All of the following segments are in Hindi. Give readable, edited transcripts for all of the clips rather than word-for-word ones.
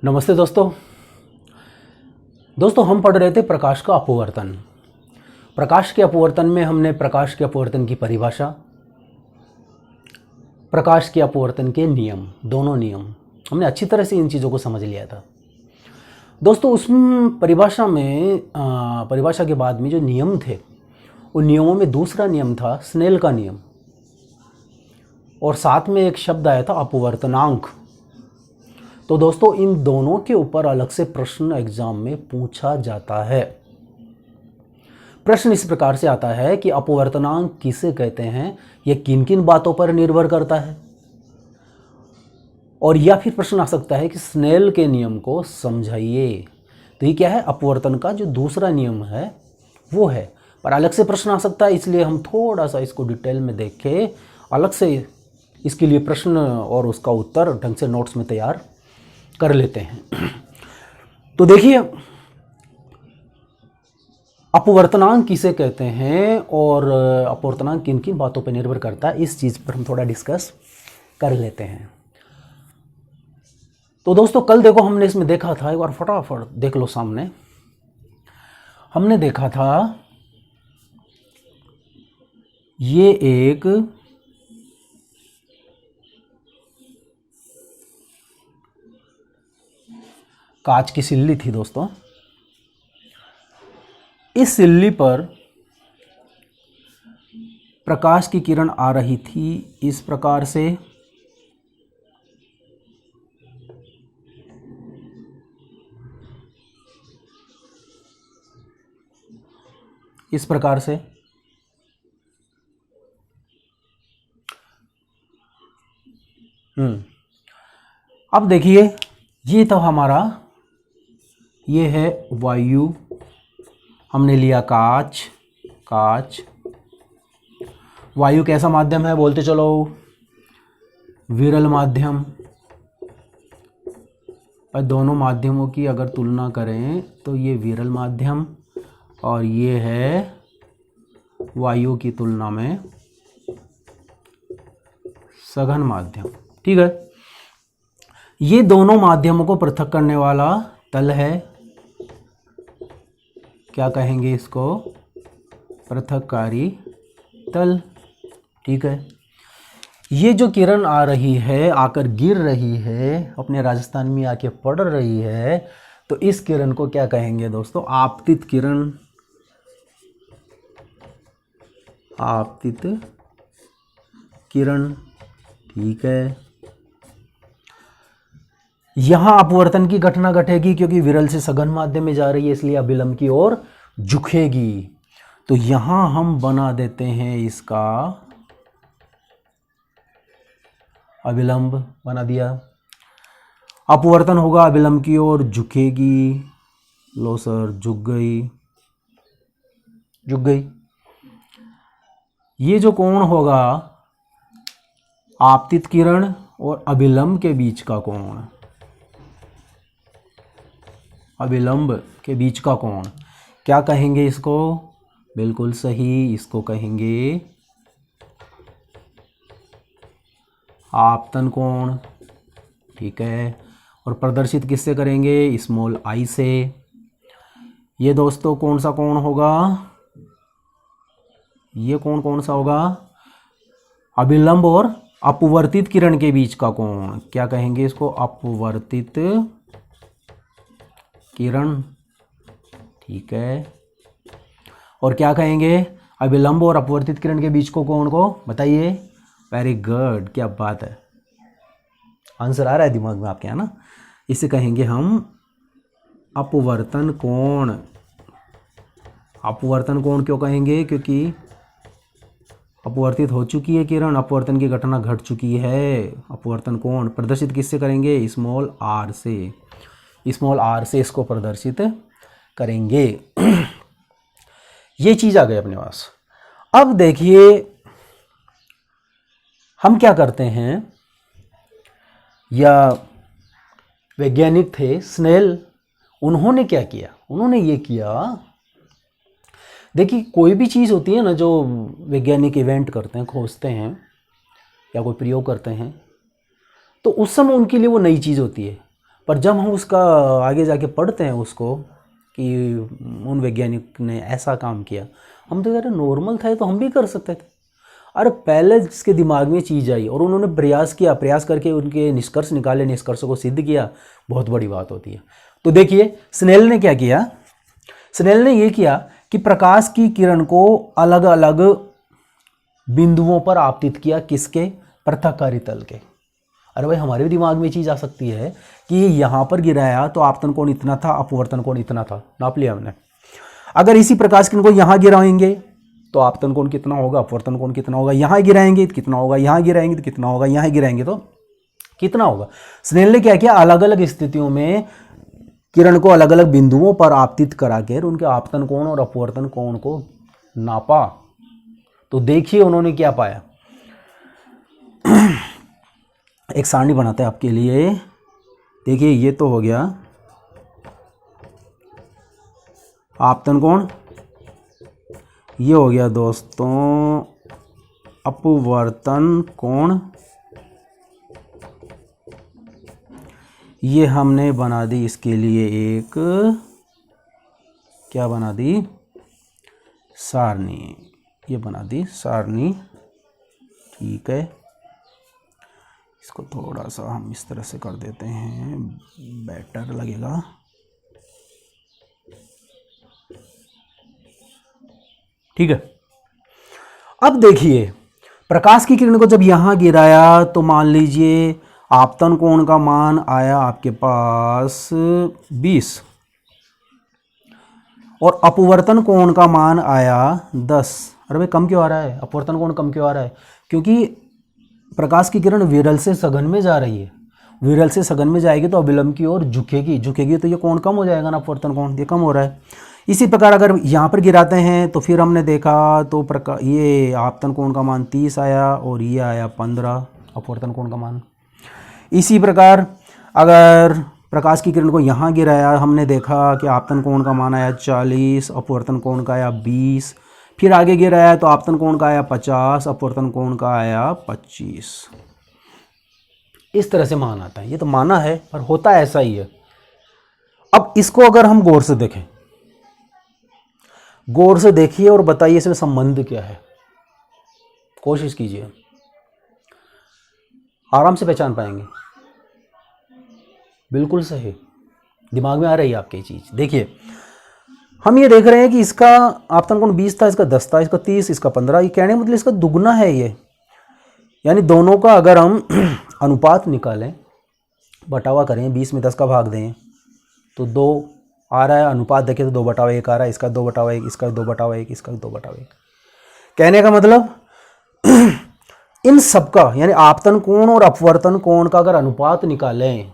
नमस्ते दोस्तों हम पढ़ रहे थे प्रकाश का अपवर्तन। प्रकाश के अपवर्तन में हमने प्रकाश के अपवर्तन की परिभाषा, प्रकाश के अपवर्तन के नियम, दोनों नियम हमने अच्छी तरह से इन चीज़ों को समझ लिया था। दोस्तों उस परिभाषा के बाद में जो नियम थे, उन नियमों में दूसरा नियम था स्नेल का नियम, और साथ में एक शब्द आया था अपवर्तनांक। तो दोस्तों इन दोनों के ऊपर अलग से प्रश्न एग्जाम में पूछा जाता है। प्रश्न इस प्रकार से आता है कि अपवर्तनांक किसे कहते हैं, यह किन किन बातों पर निर्भर करता है, और या फिर प्रश्न आ सकता है कि स्नेल के नियम को समझाइए। तो ये क्या है, अपवर्तन का जो दूसरा नियम है वो है, पर अलग से प्रश्न आ सकता है, इसलिए हम थोड़ा सा इसको डिटेल में देख के अलग से इसके लिए प्रश्न और उसका उत्तर ढंग से नोट्स में तैयार कर लेते हैं। तो देखिए अपवर्तनांक किसे कहते हैं और अपवर्तनांक किन किन बातों पर निर्भर करता है, इस चीज़ पर हम थोड़ा डिस्कस कर लेते हैं। तो दोस्तों कल देखो हमने इसमें देखा था, एक बार फटाफट देख लो सामने। हमने देखा था ये एक कांच की सिल्ली थी दोस्तों। इस सिल्ली पर प्रकाश की किरण आ रही थी इस प्रकार से, इस प्रकार से। अब देखिए ये तो हमारा ये है वायु, हमने लिया कांच। वायु कैसा माध्यम है बोलते चलो, विरल माध्यम। और दोनों माध्यमों की अगर तुलना करें तो ये विरल माध्यम और ये है वायु की तुलना में सघन माध्यम। ठीक है, ये दोनों माध्यमों को पृथक करने वाला तल है, क्या कहेंगे इसको, पृथककारी तल। ठीक है, ये जो किरण आ रही है, आकर गिर रही है, अपने राजस्थान में आके पड़ रही है, तो इस किरण को क्या कहेंगे दोस्तों, आपतित किरण। आपतित किरण। ठीक है, यहां अपवर्तन की घटना घटेगी क्योंकि विरल से सघन माध्यम में जा रही है, इसलिए अभिलंब की ओर झुकेगी। तो यहां हम बना देते हैं इसका अभिलंब, बना दिया। अपवर्तन होगा, अभिलंब की ओर झुकेगी। लो सर, झुक गई। ये जो कोण होगा आपतित किरण और अभिलंब के बीच का कोण, अभिलंब के बीच का कोण क्या कहेंगे इसको, बिल्कुल सही, इसको कहेंगे आपतन कोण। ठीक है, और प्रदर्शित किससे करेंगे, स्मॉल आई से। ये दोस्तों कौन सा कोण होगा, ये कोण कौन सा होगा, अभिलंब और अपवर्तित किरण के बीच का कोण, क्या कहेंगे इसको, अपवर्तित किरण। ठीक है, और क्या कहेंगे, अभिलंब और अपवर्तित किरण के बीच को कोण को, बताइए। वेरी गुड, क्या बात है, आंसर आ रहा है दिमाग में आपके, है ना। इसे कहेंगे हम अपवर्तन कोण। अपवर्तन कोण क्यों कहेंगे, क्योंकि अपवर्तित हो चुकी है किरण, अपवर्तन की घटना घट चुकी है। अपवर्तन कोण प्रदर्शित किससे करेंगे, स्मॉल आर से। स्मॉल आर से इसको प्रदर्शित करेंगे। ये चीज आ गई अपने पास। अब देखिए हम क्या करते हैं, या वैज्ञानिक थे स्नेल, उन्होंने क्या किया, उन्होंने ये किया, देखिए कोई भी चीज़ होती है ना जो वैज्ञानिक इवेंट करते हैं, खोजते हैं या कोई प्रयोग करते हैं, तो उस समय उनके लिए वो नई चीज़ होती है। पर जब हम उसका आगे जाके पढ़ते हैं उसको कि उन वैज्ञानिक ने ऐसा काम किया, हम तो यार नॉर्मल था तो हम भी कर सकते थे। अरे पहले जिसके दिमाग में चीज़ आई और उन्होंने प्रयास किया, प्रयास करके उनके निष्कर्ष निकाले, निष्कर्षों को सिद्ध किया, बहुत बड़ी बात होती है। तो देखिए स्नेल ने क्या किया, स्नेल ने ये किया कि प्रकाश की किरण को अलग अलग बिंदुओं पर आपतित किया, किसके, पृथक्कारी तल के। अरे भाई हमारे भी दिमाग में चीज़ आ सकती है कि यहाँ पर गिराया तो आपतन कोण इतना था, अपवर्तन कोण इतना था, नाप लिया हमने। अगर इसी प्रकाश किरण को यहाँ गिराएंगे तो आपतन कोण कितना होगा, अपवर्तन कोण कितना होगा, यहाँ गिराएंगे तो कितना होगा, यहाँ गिराएंगे तो कितना होगा, यहाँ गिराएंगे तो कितना होगा। स्नेल ने क्या किया, अलग अलग स्थितियों में किरण को अलग अलग बिंदुओं पर आपतित कराकर उनके आपतन कोण और अपवर्तन कोण को नापा। तो देखिए उन्होंने क्या पाया। एक सारणी बनाते हैं आपके लिए। देखिए ये तो हो गया आपतन कोण, ये हो गया दोस्तों अपवर्तन कोण, ये हमने बना दी इसके लिए एक, क्या बना दी, सारणी, ये बना दी सारणी। ठीक है, इसको थोड़ा सा हम इस तरह से कर देते हैं, बेटर लगेगा। ठीक है, अब देखिए प्रकाश की किरण को जब यहां गिराया तो मान लीजिए आपतन कोण का मान आया आपके पास 20 और अपवर्तन कोण का मान आया 10। अरे भाई कम क्यों आ रहा है, अपवर्तन कोण कम क्यों आ रहा है, क्योंकि प्रकाश की किरण विरल से सघन में जा रही है, विरल से सघन में जाएगी तो अविलंब की ओर झुकेगी, झुकेगी तो ये कोण कम हो जाएगा ना, अपवर्तन कोण ये कम हो रहा है। इसी प्रकार अगर यहाँ पर गिराते हैं तो फिर हमने देखा तो ये आपतन कोण का मान 30 आया और ये आया 15 अपवर्तन कोण का मान। इसी प्रकार अगर प्रकाश की किरण को यहाँ गिराया, हमने देखा कि आपतन कोण का मान आया 40, अपवर्तन कोण का आया 20, फिर आगे गिराया तो आपतन कोण का आया 50, अपवर्तन कोण का आया 25। इस तरह से मान आता है, ये तो माना है पर होता ऐसा ही है। अब इसको अगर हम गौर से देखें, गौर से देखिए और बताइए इसमें संबंध क्या है, कोशिश कीजिए, आराम से पहचान पाएंगे। बिल्कुल सही, दिमाग में आ रही है आपकी चीज। देखिए हम ये देख रहे हैं कि इसका आपतन कोण 20 था, इसका 10 था, इसका 30, इसका 15, ये कहने मतलब इसका दुगना है ये, यानी दोनों का अगर हम अनुपात निकालें, बटावा करें, 20 में 10 का भाग दें तो 2 आ रहा है, अनुपात देखें तो 2/1 आ रहा है, इसका 2/1, इसका 2/1, इसका 2/1। कहने का मतलब इन सबका यानी आपतन कोण और अपवर्तन कोण का अगर अनुपात निकालें,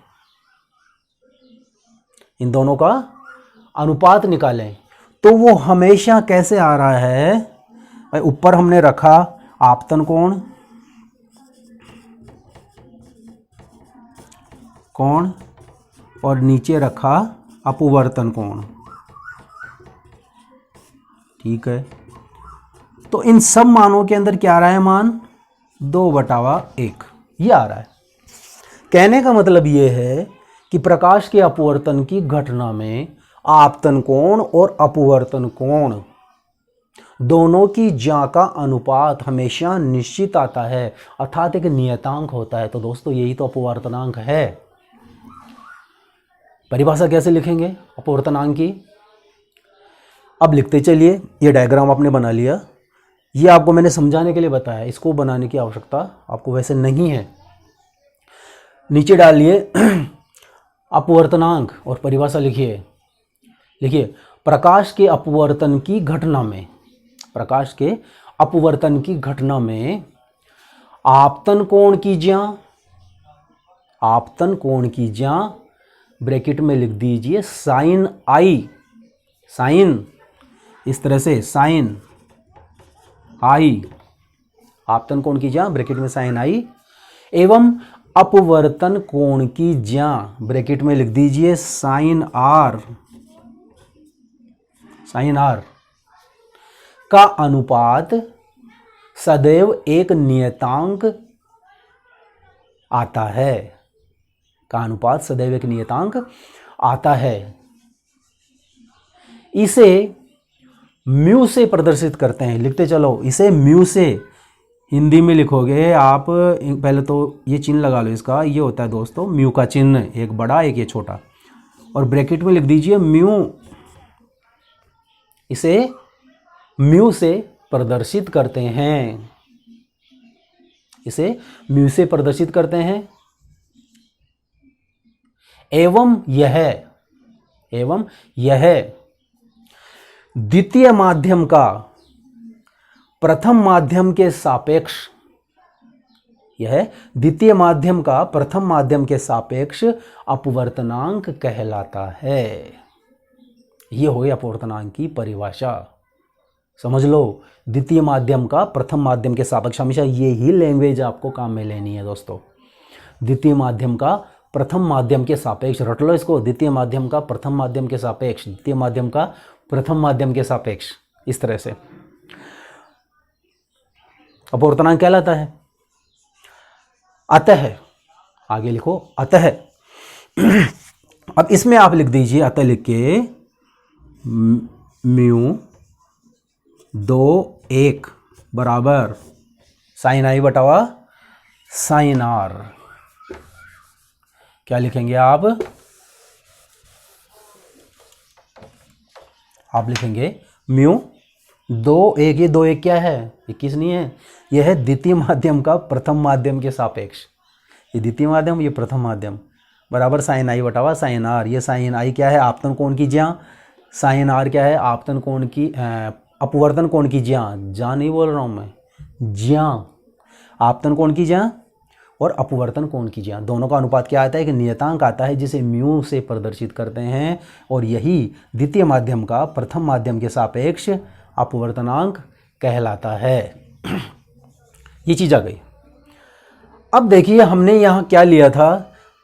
इन दोनों का अनुपात निकालें तो वो हमेशा कैसे आ रहा है, भाई ऊपर हमने रखा आपतन कोण कोण और नीचे रखा अपवर्तन कोण। ठीक है, तो इन सब मानों के अंदर क्या आ रहा है, मान 2/1 ये आ रहा है। कहने का मतलब ये है कि प्रकाश के अपवर्तन की घटना में आपतन कोण और अपवर्तन कोण दोनों की ज्या का अनुपात हमेशा निश्चित आता है, अर्थात एक नियतांक होता है। तो दोस्तों यही तो अपवर्तनांक है। परिभाषा कैसे लिखेंगे अपवर्तनांक की, अब लिखते चलिए। ये डायग्राम आपने बना लिया, ये आपको मैंने समझाने के लिए बताया, इसको बनाने की आवश्यकता आपको वैसे नहीं है। नीचे डालिए अपवर्तनांक और परिभाषा लिखिए। लिखिए प्रकाश के अपवर्तन की घटना में, प्रकाश के अपवर्तन की घटना में आपतन कोण की ज्या, आपतन कोण की ज्या ब्रैकेट में लिख दीजिए साइन आई, साइन इस तरह से साइन आई, आपतन कोण की ज्या ब्रैकेट में साइन आई, एवं अपवर्तन कोण की ज्या ब्रैकेट में लिख दीजिए साइन आर, साइन आर का अनुपात सदैव एक नियतांक आता है। का अनुपात सदैव एक नियतांक आता है। इसे म्यू से प्रदर्शित करते हैं। लिखते चलो, इसे म्यू से, हिंदी में लिखोगे आप, पहले तो ये चिन्ह लगा लो इसका, ये होता है दोस्तों म्यू का चिन्ह, एक बड़ा एक ये छोटा, और ब्रैकेट में लिख दीजिए म्यू। इसे म्यू से प्रदर्शित करते हैं, इसे म्यू से प्रदर्शित करते हैं। एवं यह द्वितीय माध्यम का प्रथम माध्यम के सापेक्ष, यह द्वितीय माध्यम का प्रथम माध्यम के सापेक्ष अपवर्तनांक कहलाता है। यह हो अपवर्तनांक की परिभाषा, समझ लो। द्वितीय माध्यम का प्रथम माध्यम के सापेक्ष, हमेशा ये ही लैंग्वेज आपको काम में लेनी है दोस्तों। द्वितीय माध्यम का प्रथम माध्यम के सापेक्ष, रट लो इसको, द्वितीय माध्यम का प्रथम माध्यम के सापेक्ष, द्वितीय माध्यम का प्रथम माध्यम के सापेक्ष, इस तरह से अपवर्तनांक कहलाता है। अतः, आगे लिखो अतः। अब इसमें आप लिख दीजिए, अतः लिख के म्यू 2 1 बराबर साइन आई बटावा साइन आर। क्या लिखेंगे आप लिखेंगे म्यू 2 1, ये 2 1 क्या है, 21 नहीं है, यह है द्वितीय माध्यम का प्रथम माध्यम के सापेक्ष। ये द्वितीय माध्यम, ये प्रथम माध्यम, बराबर साइन आई बटावा साइन आर। ये साइन आई क्या है, आपतन कोण की ज्या, साइन आर क्या है, आपतन कोण की अपवर्तन कोण की ज्या, जा नहीं बोल रहा हूँ मैं, ज्या, आपतन कोण की ज्या और अपवर्तन कोण की ज्या, दोनों का अनुपात क्या आता है, एक नियतांक आता है जिसे म्यू से प्रदर्शित करते हैं, और यही द्वितीय माध्यम का प्रथम माध्यम के सापेक्ष अपवर्तनांक कहलाता है। ये चीज आ गई। अब देखिए हमने यहाँ क्या लिया था,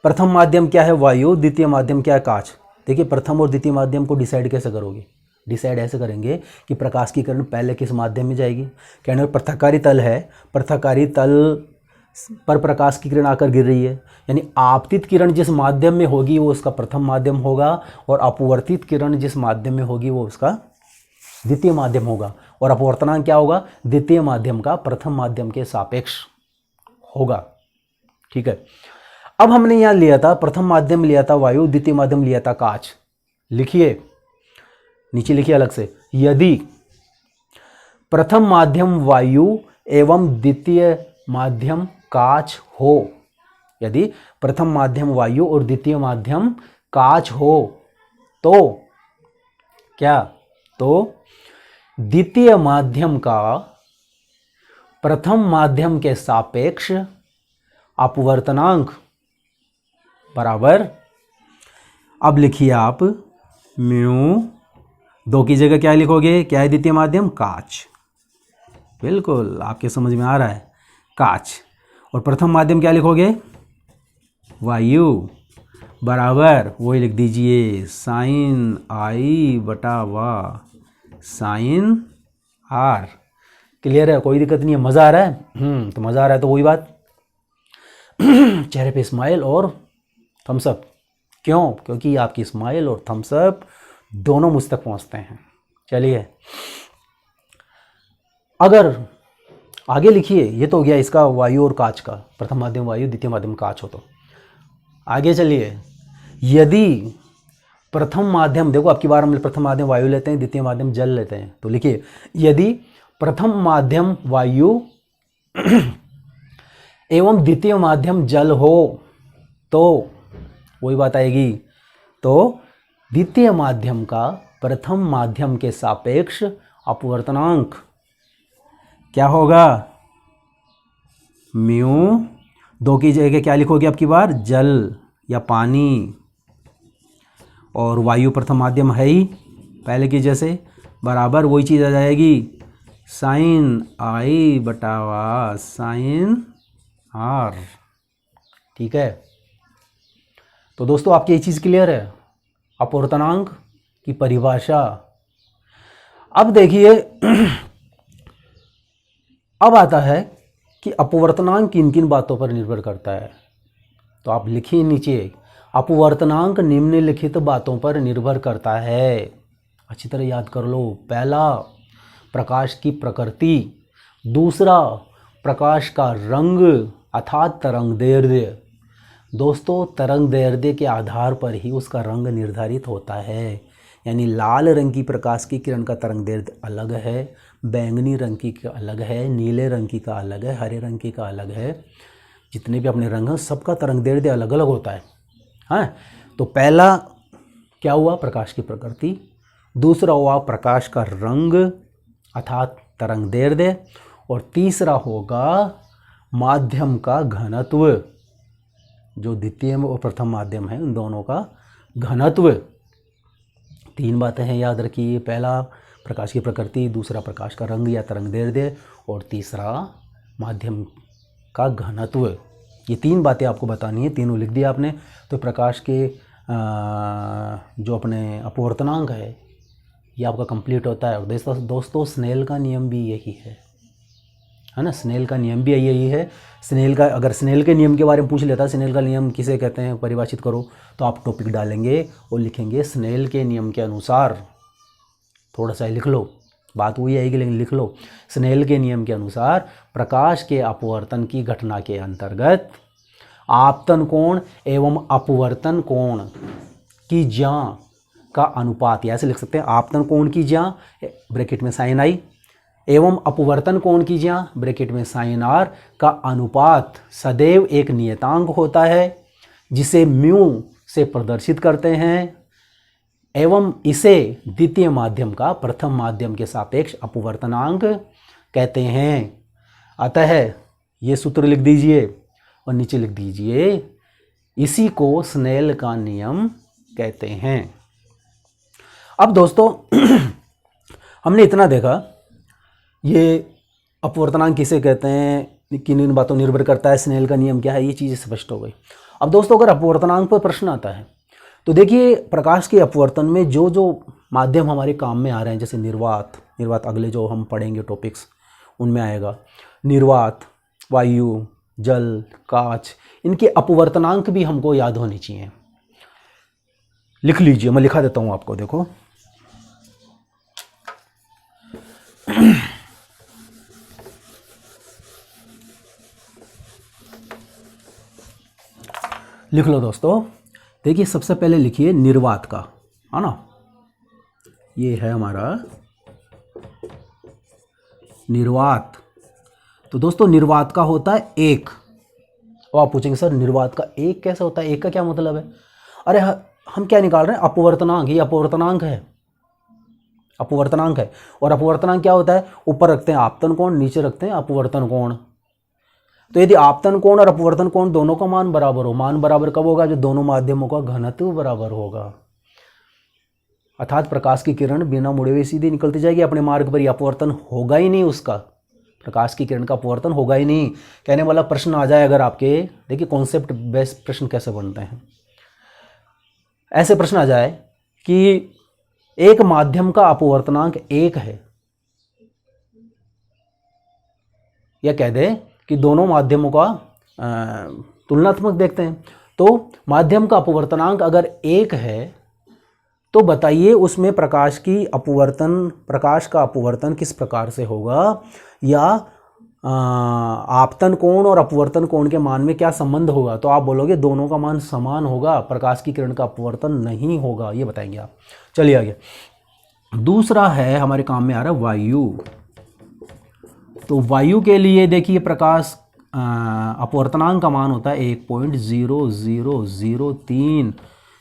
प्रथम माध्यम क्या है वायु, द्वितीय माध्यम क्या है कांच। देखिए प्रथम और द्वितीय माध्यम को डिसाइड कैसे करोगे, डिसाइड ऐसे करेंगे कि प्रकाश की किरण पहले किस माध्यम में जाएगी। कहने पृथककारी तल है, पृथककारी तल पर प्रकाश की किरण आकर गिर रही है, यानी आपतित किरण जिस माध्यम में होगी वो उसका प्रथम माध्यम होगा, और अपवर्तित किरण जिस माध्यम में होगी वो उसका द्वितीय माध्यम होगा, और अपवर्तनांक क्या होगा, द्वितीय माध्यम का प्रथम माध्यम के सापेक्ष होगा। ठीक है, अब हमने यहां लिया था प्रथम माध्यम लिया था वायु, द्वितीय माध्यम लिया था कांच। लिखिए नीचे लिखिए अलग से, यदि प्रथम माध्यम वायु एवं द्वितीय माध्यम कांच हो, यदि प्रथम माध्यम वायु और द्वितीय माध्यम कांच हो, तो क्या, तो द्वितीय माध्यम का प्रथम माध्यम के सापेक्ष अपवर्तनांक बराबर, अब लिखिए आप म्यू 2 की जगह क्या लिखोगे, क्या है द्वितीय माध्यम कांच, बिल्कुल आपके समझ में आ रहा है, कांच, और प्रथम माध्यम क्या लिखोगे वायु, बराबर वही लिख दीजिए साइन आई बटा वा साइन आर। क्लियर है, कोई दिक्कत नहीं है, मजा आ रहा है, तो मजा आ रहा है तो वही बात, चेहरे पे स्माइल और थम्सअप, क्यों, क्योंकि आपकी स्माइल और थम्सअप दोनों मुझ तक पहुंचते हैं। चलिए अगर आगे लिखिए, ये तो हो गया इसका वायु और कांच का, प्रथम माध्यम वायु द्वितीय माध्यम कांच हो, तो आगे चलिए, यदि प्रथम माध्यम, देखो अब की बार हम प्रथम माध्यम वायु लेते हैं, द्वितीय माध्यम जल लेते हैं, तो लिखिए यदि प्रथम माध्यम वायु एवं द्वितीय माध्यम जल हो, तो वही बात आएगी, तो द्वितीय माध्यम का प्रथम माध्यम के सापेक्ष अपवर्तनांक क्या होगा, म्यू 2 की जगह क्या लिखोगे अब की बार, जल या पानी, और वायु प्रथम माध्यम है ही पहले की जैसे, बराबर वही चीज़ आ जाएगी साइन आई बटावा साइन आर। ठीक है, तो दोस्तों आपकी ये चीज़ क्लियर है, अपवर्तनांक की परिभाषा। अब देखिए अब आता है कि अपवर्तनांक किन किन बातों पर निर्भर करता है। तो आप लिखिए नीचे, अपवर्तनांक निम्नलिखित बातों पर निर्भर करता है। अच्छी तरह याद कर लो। पहला, प्रकाश की प्रकृति। दूसरा, प्रकाश का रंग अर्थात तरंगदैर्ध्य। दोस्तों, तरंगदैर्ध्य के आधार पर ही उसका रंग निर्धारित होता है। यानी लाल रंग की प्रकाश की किरण का तरंगदैर्ध्य अलग है, बैंगनी रंग की का अलग है, नीले रंग की का अलग है, हरे रंग की का अलग है। जितने भी अपने रंग हैं सबका तरंगदैर्ध्य अलग अलग होता है। हाँ, तो पहला क्या हुआ, प्रकाश की प्रकृति। दूसरा हुआ प्रकाश का रंग अर्थात तरंगदैर्ध्य। और तीसरा होगा माध्यम का घनत्व, जो द्वितीय और प्रथम माध्यम है उन दोनों का घनत्व। तीन बातें हैं, याद रखिए। पहला प्रकाश की प्रकृति, दूसरा प्रकाश का रंग या तरंगदैर्ध्य, और तीसरा माध्यम का घनत्व। ये तीन बातें आपको बतानी है, तीनों लिख दिया आपने। तो प्रकाश के जो अपने अपवर्तनांक है ये आपका कंप्लीट होता है। और दोस्तों स्नेल का नियम भी यही है ना, स्नेल का नियम भी यही है। स्नेल का, अगर स्नेल के नियम के बारे में पूछ लेता, स्नेल का नियम किसे कहते हैं परिभाषित करो, तो आप टॉपिक डालेंगे और लिखेंगे स्नेल के नियम के अनुसार। थोड़ा सा लिख लो, बात वही आएगी लेकिन लिख लो। स्नेल के नियम के अनुसार प्रकाश के अपवर्तन की घटना के अंतर्गत आपतन कोण एवं अपवर्तन कोण की ज्या का अनुपात, ऐसे लिख सकते हैं, आपतन कोण की ज्या ब्रैकेट में साइन आई एवं अपवर्तन कोण की ज्या ब्रैकेट में साइन आर का अनुपात सदैव एक नियतांक होता है जिसे म्यू से प्रदर्शित करते हैं, एवं इसे द्वितीय माध्यम का प्रथम माध्यम के सापेक्ष अपवर्तनांक कहते हैं। अतः ये सूत्र लिख दीजिए और नीचे लिख दीजिए, इसी को स्नेल का नियम कहते हैं। अब दोस्तों हमने इतना देखा, ये अपवर्तनांक किसे कहते हैं, किन बातों निर्भर करता है, स्नेल का नियम क्या है, ये चीज़ें स्पष्ट हो गई। अब दोस्तों अगर अपवर्तनांक पर प्रश्न आता है तो देखिए प्रकाश के अपवर्तन में जो जो माध्यम हमारे काम में आ रहे हैं, जैसे निर्वात अगले जो हम पढ़ेंगे टॉपिक्स उनमें आएगा, निर्वात, वायु, जल, कांच, इनके अपवर्तनांक भी हमको याद होनी चाहिए। लिख लीजिए, मैं लिखा देता हूँ आपको, देखो लिख लो दोस्तों। देखिए सबसे पहले लिखिए निर्वात का, है ना, ये है हमारा निर्वात। तो दोस्तों निर्वात का होता है एक। और आप पूछेंगे सर निर्वात का एक कैसे होता है, एक का क्या मतलब है? अरे हम क्या निकाल रहे हैं, अपवर्तनांक। ये अपवर्तनांक है, अपवर्तनांक है। और अपवर्तनांक क्या होता है, ऊपर रखते हैं आपतन कोण, नीचे रखते हैं अपवर्तन कोण। तो यदि आपतन कोण और अपवर्तन कोण दोनों का मान बराबर हो, मान बराबर कब होगा, जो दोनों माध्यमों का घनत्व बराबर होगा। अर्थात प्रकाश की किरण बिना मुड़े हुए सीधी निकलती जाएगी अपने मार्ग पर, अपवर्तन होगा ही नहीं उसका, प्रकाश की किरण का अपवर्तन होगा ही नहीं। कहने वाला प्रश्न आ जाए अगर आपके, देखिए कॉन्सेप्ट बेस्ड प्रश्न कैसे बनते हैं। ऐसे प्रश्न आ जाए कि एक माध्यम का अपवर्तनांक एक है, या कह दे कि दोनों माध्यमों का तुलनात्मक देखते हैं, तो माध्यम का अपवर्तनांक अगर एक है तो बताइए उसमें प्रकाश का अपवर्तन किस प्रकार से होगा, या आपतन कोण और अपवर्तन कोण के मान में क्या संबंध होगा। तो आप बोलोगे दोनों का मान समान होगा, प्रकाश की किरण का अपवर्तन नहीं होगा, ये बताएंगे आप। चलिए आगे। दूसरा है हमारे काम में आ रहा है वायु। तो वायु के लिए देखिए प्रकाश अपवर्तनांक का मान होता है 1.0003,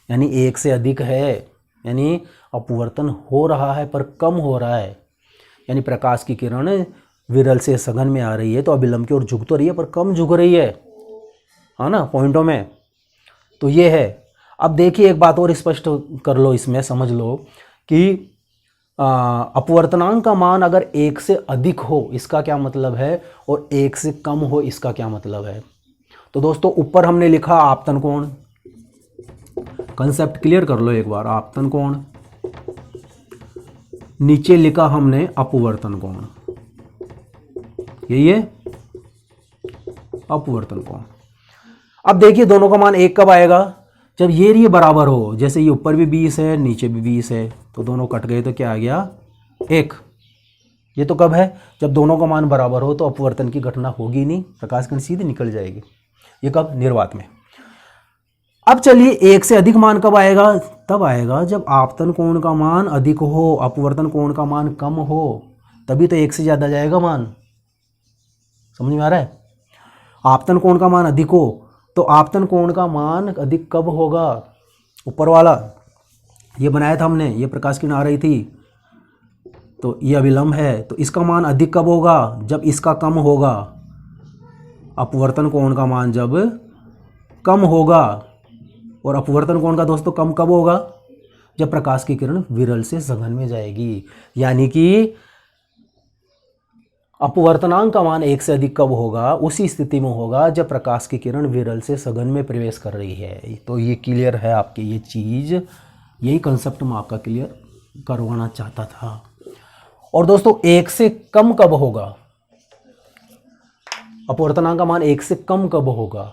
यानी एक से अधिक है, यानी अपवर्तन हो रहा है पर कम हो रहा है। यानी प्रकाश की किरण विरल से सघन में आ रही है तो अभिलंब की ओर झुक तो रही है पर कम झुक रही है ना, पॉइंटों में। तो ये है। अब देखिए एक बात और स्पष्ट कर लो, इसमें समझ लो कि अपवर्तनांक का मान अगर एक से अधिक हो इसका क्या मतलब है, और एक से कम हो इसका क्या मतलब है। तो दोस्तों ऊपर हमने लिखा आपतन कोण, कंसेप्ट क्लियर कर लो एक बार, आपतन कोण। नीचे लिखा हमने अपवर्तन कोण, यही है अपवर्तन कोण। अब देखिए दोनों का मान 1 कब आएगा, जब ये बराबर हो, जैसे ये ऊपर भी 20 है नीचे भी 20 है, तो दोनों कट गए तो क्या आ गया 1। ये तो कब है, जब दोनों का मान बराबर हो, तो अपवर्तन की घटना होगी नहीं, प्रकाश किरण सीधे निकल जाएगी। ये कब, निर्वात में। अब चलिए 1 से अधिक मान कब आएगा, तब आएगा जब आपतन कोण का मान अधिक हो, अपवर्तन कोण का मान कम हो, तभी तो 1 से ज़्यादा जाएगा मान। समझ में आ रहा है। आपतन कोण का मान अधिक हो, तो आपतन कोण का मान अधिक कब होगा, ऊपर वाला ये बनाया था हमने, ये प्रकाश किरण आ रही थी, तो ये अभिलंब है, तो इसका मान अधिक कब होगा, जब इसका कम होगा। अपवर्तन कोण का मान जब कम होगा, और अपवर्तन कोण का दोस्तों कम कब होगा, जब प्रकाश की किरण विरल से सघन में जाएगी। यानी कि अपवर्तनांक का मान 1 से अधिक कब होगा, उसी स्थिति में होगा जब प्रकाश की किरण विरल से सघन में प्रवेश कर रही है। तो ये क्लियर है आपके, ये चीज़, यही कंसेप्ट मैं आपका क्लियर करवाना चाहता था। और दोस्तों 1 से कम कब होगा, अपवर्तनांक का मान 1 से कम कब होगा,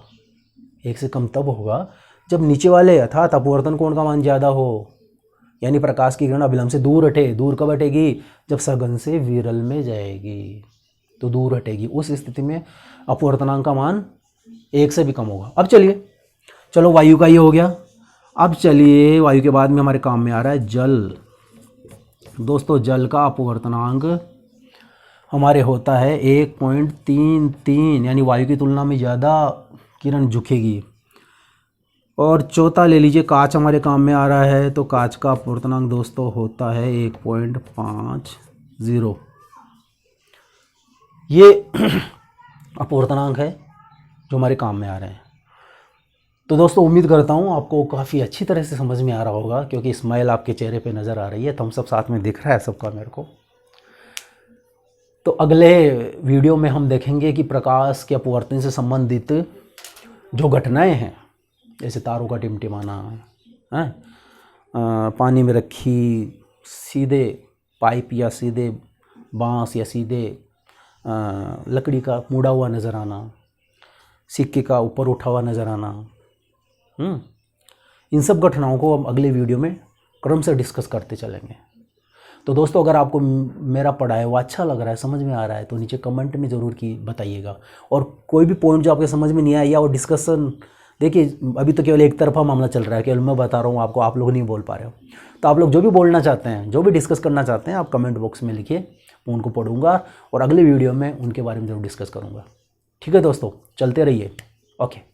1 से कम तब होगा जब नीचे वाले अर्थात अपवर्तन कोण का मान ज़्यादा हो, यानी प्रकाश की किरण अभिलंब से दूर हटे। दूर कब हटेगी, जब सघन से विरल में जाएगी, तो दूर हटेगी। उस स्थिति में अपवर्तनांक का मान 1 से भी कम होगा। अब चलिए, चलो वायु का ये हो गया। अब चलिए वायु के बाद में हमारे काम में आ रहा है जल। दोस्तों जल का अपवर्तनांक हमारे होता है 1.33, यानी वायु की तुलना में ज़्यादा किरण झुकेगी। और चौथा ले लीजिए, कांच हमारे काम में आ रहा है, तो कांच का अपवर्तनांक दोस्तों होता है 1.50। ये अपवर्तनांक है जो हमारे काम में आ रहे हैं। तो दोस्तों उम्मीद करता हूँ आपको काफ़ी अच्छी तरह से समझ में आ रहा होगा, क्योंकि स्माइल आपके चेहरे पे नज़र आ रही है, थम्स अप साथ में दिख रहा है सबका मेरे को। तो अगले वीडियो में हम देखेंगे कि प्रकाश के अपवर्तन से संबंधित जो घटनाएं हैं, जैसे तारों का टिमटिमाना है, पानी में रखी सीधे पाइप या सीधे बांस या सीधे लकड़ी का मुड़ा हुआ नज़र आना, सिक्के का ऊपर उठा हुआ नज़र आना, इन सब घटनाओं को हम अगले वीडियो में क्रम से डिस्कस करते चलेंगे। तो दोस्तों अगर आपको मेरा पढ़ाया हुआ अच्छा लग रहा है, समझ में आ रहा है, तो नीचे कमेंट में ज़रूर की बताइएगा। और कोई भी पॉइंट जो आपके समझ में नहीं आया और डिस्कशन, देखिए अभी तो केवल एक तरफा मामला चल रहा है, केवल मैं बता रहा हूँ आपको, आप लोग नहीं बोल पा रहे हो। तो आप लोग जो भी बोलना चाहते हैं, जो भी डिस्कस करना चाहते हैं, आप कमेंट बॉक्स में लिखिए, मैं उनको पढ़ूंगा और अगले वीडियो में उनके बारे में ज़रूर डिस्कस करूँगा। ठीक है दोस्तों, चलते रहिए। ओके।